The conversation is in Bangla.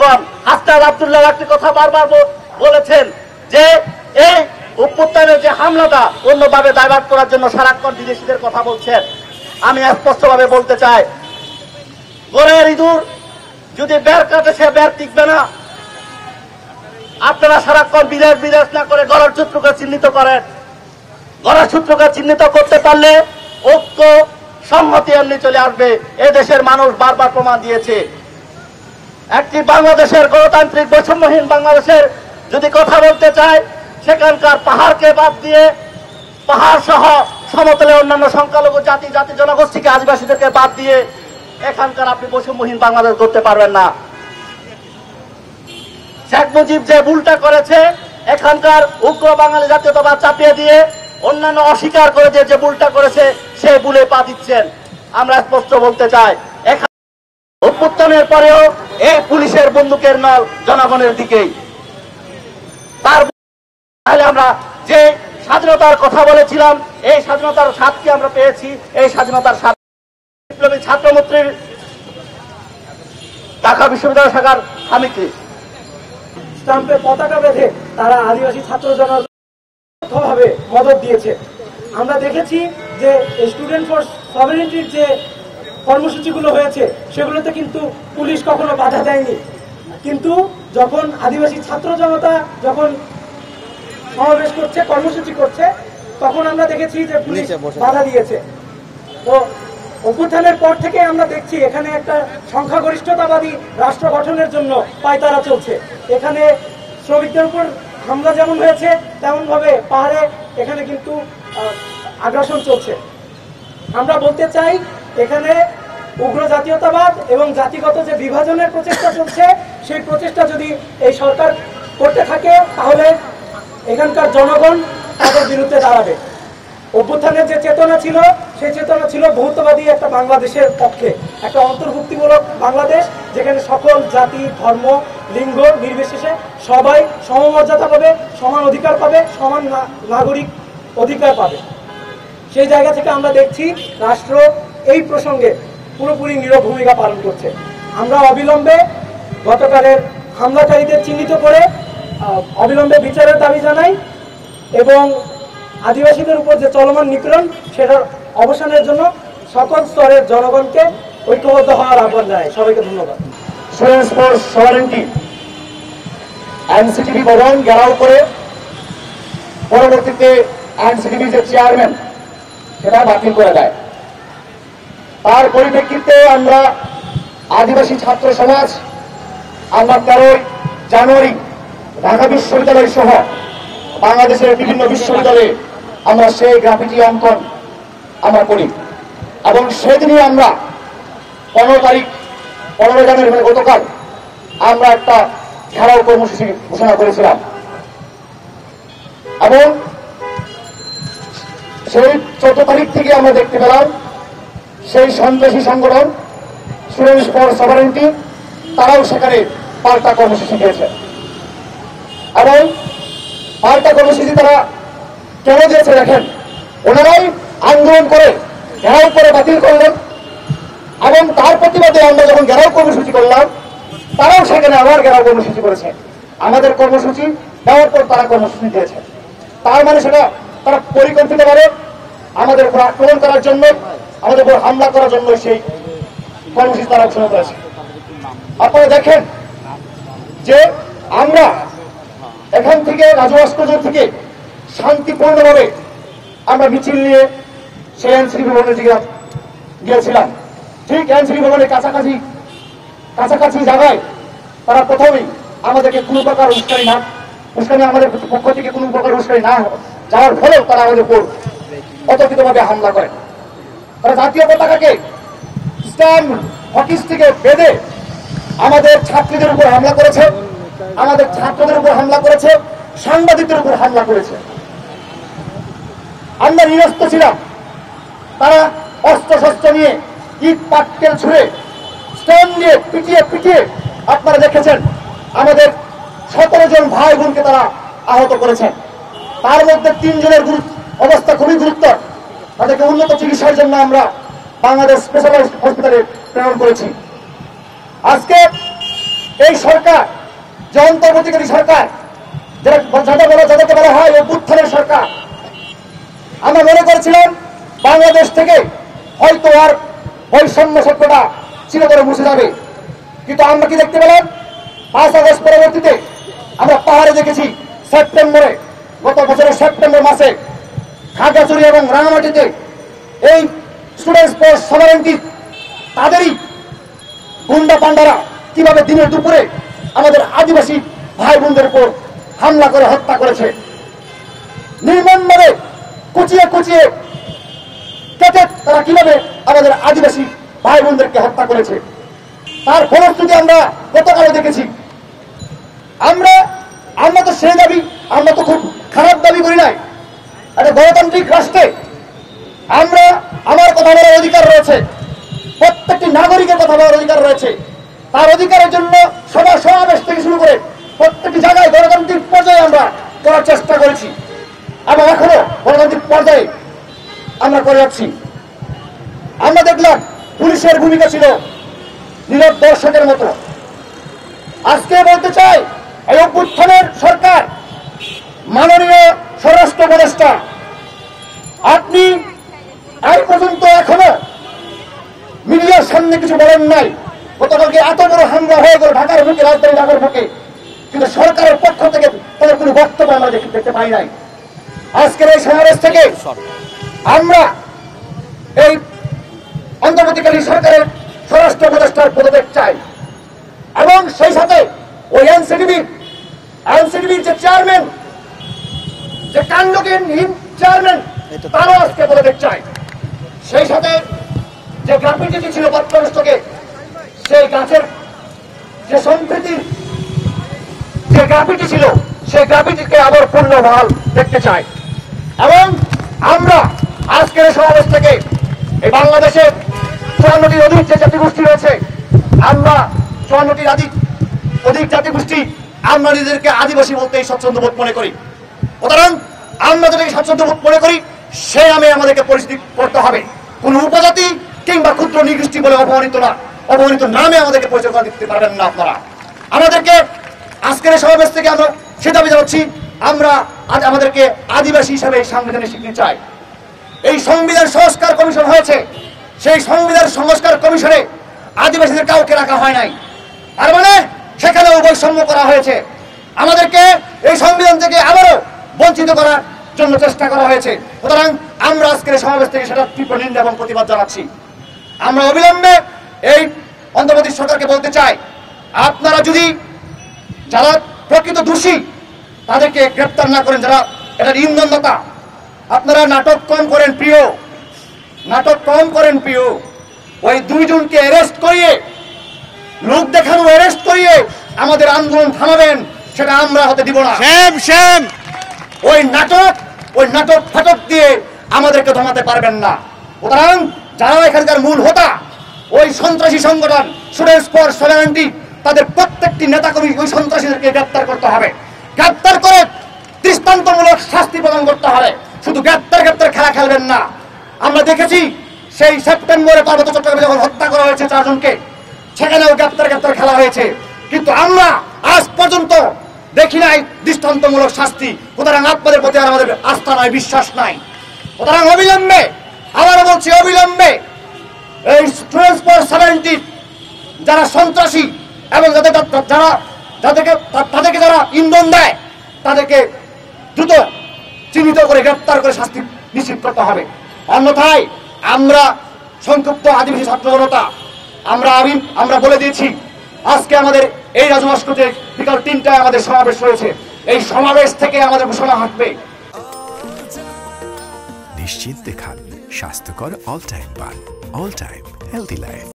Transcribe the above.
জনগণ। হাসনাত আব্দুল্লাহ একটি কথা বারবার বলেছেন যে এই অভ্যুত্থানের যে হামলাটা অন্যভাবে ডাইভার্ট করার জন্য সারাক্ষণ বিদেশিদের কথা বলছেন। আমি স্পষ্টভাবে বলতে চাই, গড়ের ইঁদুর যদি বের কাটে সে বের টিকবে না। আপনারা সারাক্ষণ বিদেশ বিদেশ না করে গড়ের সূত্রকে চিহ্নিত করেন। গড়ের সূত্রকে চিহ্নিত করতে পারলে ঐক্য সংহতি এমনি চলে আসবে। এ দেশের মানুষ বারবার প্রমাণ দিয়েছে। একটি বাংলাদেশের গণতান্ত্রিক বৈষম্যহীন বাংলাদেশের যদি কথা বলতে চায়, সেখানকার পাহাড়কে বাদ দিয়ে পাহাড় সহ সমতলে অন্যান্য সংখ্যালঘু জাতি জনগোষ্ঠীকে আদিবাসীদেরকে বাদ দিয়ে এখানকার আপনি বৈষম্যহীন বাংলাদেশ করতে পারবেন না। শেখ মুজিব যে ভুলটা করেছে, এখানকার উগ্র বাঙালি জাতীয়তাবাদ চাপিয়ে দিয়ে অন্যান্য অস্বীকার করে দিয়ে যে ভুলটা করেছে, সে ভুলে পা দিচ্ছেন। আমরা স্পষ্ট বলতে চাই, অভ্যুত্থানের পরেও এই পুলিশের বন্দুকের নল জনগণের দিকেই। তাহলে আমরা যে স্বাধীনতার কথা বলেছিলাম, এই স্বাধীনতার স্বাদকে আমরা পেয়েছি। এই স্বাধীনতার স্বাদ বিপ্লবী ছাত্রমন্ত্রীর ঢাকা বিশ্ববিদ্যালয় শাখার স্বামীকে স্টাম্পে পতাকা বেঁধে তারা আদিবাসী ছাত্র জনভাবে মদত দিয়েছে। আমরা দেখেছি যে স্টুডেন্ট ফর সভারেন্টির যে কর্মসূচিগুলো হয়েছে, সেগুলোতে কিন্তু পুলিশ কখনো বাধা দেয়নি। কিন্তু যখন আদিবাসী ছাত্র জনতা যখন সমাবেশ করছে, কর্মসূচি করছে, তখন আমরা দেখেছি যে পুলিশ বাধা দিয়েছে। তো অভ্যুত্থানের পর থেকে আমরা দেখছি এখানে একটা সংখ্যাগরিষ্ঠতাবাদী রাষ্ট্র গঠনের জন্য পায়তারা চলছে। এখানে শ্রমিকদের উপর হামলা যেমন হয়েছে, তেমন ভাবে পাহাড়ে এখানে কিন্তু আগ্রাসন চলছে। আমরা বলতে চাই, এখানে উগ্র জাতীয়তাবাদ এবং জাতিগত যে বিভাজনের প্রচেষ্টা চলছে, সেই প্রচেষ্টা যদি এই সরকার করতে থাকে, তাহলে এখানকার জনগণ তাদের বিরুদ্ধে দাঁড়াবে। অভ্যুত্থানের যে চেতনা ছিল, সেই চেতনা ছিল বহুত্ববাদী একটা বাংলাদেশের পক্ষে, একটা অন্তর্ভুক্তিমূলক বাংলাদেশ, যেখানে সকল জাতি, ধর্ম, লিঙ্গ নির্বিশেষে সবাই সমমর্যাদা পাবে, সমান অধিকার পাবে, সমান নাগরিক অধিকার পাবে। সেই জায়গা থেকে আমরা দেখছি রাষ্ট্র এই প্রসঙ্গে পুরোপুরি নীরব ভূমিকা পালন করছে। আমরা অবিলম্বে গতকালের হামলাকারীদের চিহ্নিত করে অবিলম্বে বিচারের দাবি জানাই এবং আদিবাসীদের উপর যে চলমান নিপীড়ন, সেটার অবসানের জন্য সকল স্তরের জনগণকে ঐক্যবদ্ধ হওয়ার আহ্বান জানাই। সবাইকে ধন্যবাদ। স্টুডেন্টস ফর সভারেন্টি এনসিটিভি ভবন ঘেরাও করে পরবর্তীতে এনসিটিভি যে চেয়ারম্যান, সেটা বাতিল করে দেয়। তার পরিপ্রেক্ষিতে আমরা আদিবাসী ছাত্র সমাজ আমরা 13 জানুয়ারি ঢাকা বিশ্ববিদ্যালয় সহ বাংলাদেশের বিভিন্ন বিশ্ববিদ্যালয়ে আমরা সেই গ্রাফিটি অঙ্কন আমরা করি এবং সেদিনই আমরা 15 তারিখ 15 জানুয়ারি গতকাল আমরা একটা ঘেরাও কর্মসূচি ঘোষণা করেছিলাম এবং সেই 14 তারিখ থেকে আমরা দেখতে পেলাম সেই সন্ত্রাসী সংগঠন স্টুডেন্টস ফর সভারেন্টি তারাও সেখানে পাল্টা কর্মসূচি দিয়েছে এবং পাল্টা কর্মসূচি তারা কেন দিয়েছে দেখেন, ওনারাই আন্দোলন করে ঘেরাও করে বাতিল করলেন এবং তার প্রতিবাদে আমরা যখন ঘেরাও কর্মসূচি করলাম, তারাও সেখানে আবার ঘেরাও কর্মসূচি করেছে। আমাদের কর্মসূচি দেওয়ার পর তারা কর্মসূচি দিয়েছে। তার মানে সেটা তারা পরিকল্পিতভাবে আমাদের উপর আক্রমণ করার জন্য, আমাদের উপর হামলা করার জন্য সেই কর্মসূচি তারা ঘোষণা করেছে। আপনারা দেখেন যে আমরা এখান থেকে রাজু ভাস্কর্য থেকে শান্তিপূর্ণভাবে আমরা মিছিল নিয়ে সেই এনসিপি ভবনের দিকে গিয়েছিলাম। ঠিক এনসিপি ভবনের কাছাকাছি জায়গায় তারা প্রথমেই আমাদেরকে কোনো প্রকার উস্কানি আমাদের পক্ষ থেকে কোনো প্রকার উস্কানি না যাওয়ার ফলেও তারা আমাদের উপর অতর্কিতভাবে হামলা করেন। তারা জাতীয় পতাকাকে স্ট্যান্ড হকিস থেকে বেঁধে আমাদের ছাত্রীদের উপর হামলা করেছে, আমাদের ছাত্রদের উপর হামলা করেছে, সাংবাদিকদের উপর হামলা করেছে। আমরা নিরস্ত ছিলাম, তারা অস্ত্র শস্ত্র নিয়ে ইট পাটকেল ছুঁড়ে স্ট্যান্ড নিয়ে পিটিয়ে আপনারা দেখেছেন আমাদের 17 জন ভাই বোনকে তারা আহত করেছেন। তার মধ্যে 3 জনের অবস্থা খুবই গুরুতর, তাদেরকে উন্নত চিকিৎসার জন্য আমরা বাংলাদেশ স্পেশালাইজড হসপিটালে প্রেরণ করেছি। আজকে এই সরকার যে অন্তর্বর্তীকালীন সরকার যাদেরকে বলা হয় অভ্যুত্থানের সরকার, আমরা মনে করেছিলাম বাংলাদেশ থেকে হয়তো আর বৈষম্য সত্যটা চিরতরে মুছে যাবে, কিন্তু আমরা কি দেখতে পেলাম? 5 আগস্ট পরবর্তীতে আমরা পাহাড়ে দেখেছি সেপ্টেম্বরে, গত বছরের সেপ্টেম্বর মাসে খাগড়াছড়ি এবং রাঙামাটিতে এই স্টুডেন্টস ফর সভারেন্টি তাদেরই গুন্ডা পান্ডারা কিভাবে দিনের দুপুরে আমাদের আদিবাসী ভাই বোনদের উপর হামলা করে হত্যা করেছে, নির্মমভাবে কুচিয়ে কুচিয়ে কেটে তারা কিভাবে আমাদের আদিবাসী ভাই বোনদেরকে হত্যা করেছে, তার ফলশ্রুতি আমরা গতকালে দেখেছি। আমরা তো সেই দাবি, আমরা তো খুব খারাপ দাবি করি নাই। একটা গণতান্ত্রিক রাষ্ট্রে আমার কথা বলার অধিকার রয়েছে, প্রত্যেকটি নাগরিকের কথা বলার অধিকার রয়েছে। তার অধিকারের জন্য সমাবেশ থেকে শুরু করে প্রত্যেকটি জায়গায় গণতান্ত্রিক পর্যায়ে আমরা করার চেষ্টা করেছি এবং এখনো গণতান্ত্রিক পর্যায়ে আমরা করে যাচ্ছি। আমরা দেখলাম পুলিশের ভূমিকা ছিল নীরব দর্শকের মতো। আজকে বলতে চাই, এই অভ্যুত্থানের সরকার, মাননীয় স্বরাষ্ট্র উপদেষ্টা, আপনি এই পর্যন্ত এখনো মিডিয়ার সামনে কিছু বলেন নাই। গতকালকে এত বড় হামলা হয়ে গেল ঢাকার বুকে, রাজধানী ঢাকার বুকে, কিন্তু সরকারের পক্ষ থেকে তাদের কোনো বক্তব্য আমরা দেখতে পাই নাই। আজকের এই সমাবেশ থেকে আমরা এই অন্তর্বর্তীকালীন সরকারের স্বরাষ্ট্র উপদেষ্টার পদত্যাগ চাই এবং সেই সাথে ওই এনসিটিভির যে চেয়ারম্যান, যে কাণ্ডজ্ঞানহীন চেয়ারম্যান, তারও আজকে পদত্যাগ চাই। সেই সাথে যে গ্রাফিটি ছিল পত্রস্থকে, সেই গাছের যে সম্প্রীতির যে গ্রাফিটি ছিল, সেই গ্রাফিটিকে আবার পূর্ণ বহাল দেখতে চাই। এবং আমরা আজকের সমাবেশ থেকে এই বাংলাদেশের 54টির অধিক যে জাতিগোষ্ঠী রয়েছে, আমরা 54টির অধিক জাতিগোষ্ঠী আমরা নিজেদেরকে আদিবাসী বলতে স্বচ্ছন্দ বোধ মনে করি। সুতরাং আমরা যদি স্বচ্ছন্দ বোধ মনে করি, সে নামে আমাদেরকে পরিস্থিতি করতে হবে। কোন উপজাতি কিংবা ক্ষুদ্র নিগোষ্ঠী বলে অপমানিত নামে আমাদেরকে পরিচয় করে দিতে পারবেন না আপনারা। আমাদেরকে আজকের সমাবেশ থেকে আমরা সে দাবি জানাচ্ছি, আমরা আজ আমাদেরকে আদিবাসী হিসাবে এই সাংবিধানিক স্বীকৃতি চাই। এই সংবিধান সংস্কার কমিশন হয়েছে, সেই সংবিধান সংস্কার কমিশনে আদিবাসীদের কাউকে রাখা হয় নাই, আর মানে সেখানেও বৈষম্য করা হয়েছে। আমাদেরকে এই সংবিধান থেকে আবারও বঞ্চিত করার জন্য চেষ্টা করা হয়েছে। সুতরাং আমরা আজকের সমাবেশ থেকে সেটা তীব্র নিন্দা এবং প্রতিবাদ জানাচ্ছি। আমরা অবিলম্বে এই অন্তর্বর্তী সরকারকে বলতে চাই, আপনারা যদি যারা প্রকৃত দোষী তাদেরকে গ্রেপ্তার না করেন, যারা এটার ইন্ধনদাতা, আপনারা নাটক কম করেন প্রিয়, ওই 2 জনকে অ্যারেস্ট করিয়ে, লোক দেখানো অ্যারেস্ট করিয়ে আমাদের আন্দোলন থামাবেন, সেটা আমরা হতে দিব না। ওই নাটক ফাটক দিয়ে আমাদেরকে থামাতে পারবেন না। সুতরাং যারা এখানকার মূল হোতা, ওই সন্ত্রাসী সংগঠন স্টুডেন্টস ফর সভারেন্টি, তাদের প্রত্যেকটি নেতাকর্মী ওই সন্ত্রাসীদেরকে গ্রেপ্তার করতে হবে, গ্রেপ্তার করে দৃষ্টান্তমূলক শাস্তি প্রদান করতে হবে। শুধু গ্রেপ্তার খেলা খেলবেন না। আমরা দেখেছি সেই সেপ্টেম্বরে পার্বত্য চট্টগ্রামে যখন হত্যা করা হয়েছে 4 জনকে, সেখানেও গ্রেপ্তার খেলা হয়েছে, কিন্তু আমরা আজ পর্যন্ত দেখি নাই দৃষ্টান্তমূলক শাস্তি। সুতরাং আপনাদের প্রতি আর আমাদের আস্থা নাই, বিশ্বাস নাই। সুতরাং অবিলম্বে, আবারও বলছি অবিলম্বে, এই স্টুডেন্টস ফর সভারেন্টি যারা সন্ত্রাসী এবং তাদেরকে যারা ইন্ধন দেয়, তাদেরকে দ্রুত চিহ্নিত করে গ্রেপ্তার করে শাস্তি নিশ্চিত করতে হবে। অন্যথায় আমরা সংক্ষুব্ধ আদিবাসী ছাত্র জনতা আমরা বলে দিয়েছি, আজকে আমাদের এই রাজভাস্কর্যে বিকাল 3টায় আমাদের সমাবেশ রয়েছে। এই সমাবেশ থেকে আমাদের ঘোষণা আসবে। নিশ্চিন্তে খান স্বাস্থ্যকর অল টাইম পান, অল টাইম হেলদি লাইফ।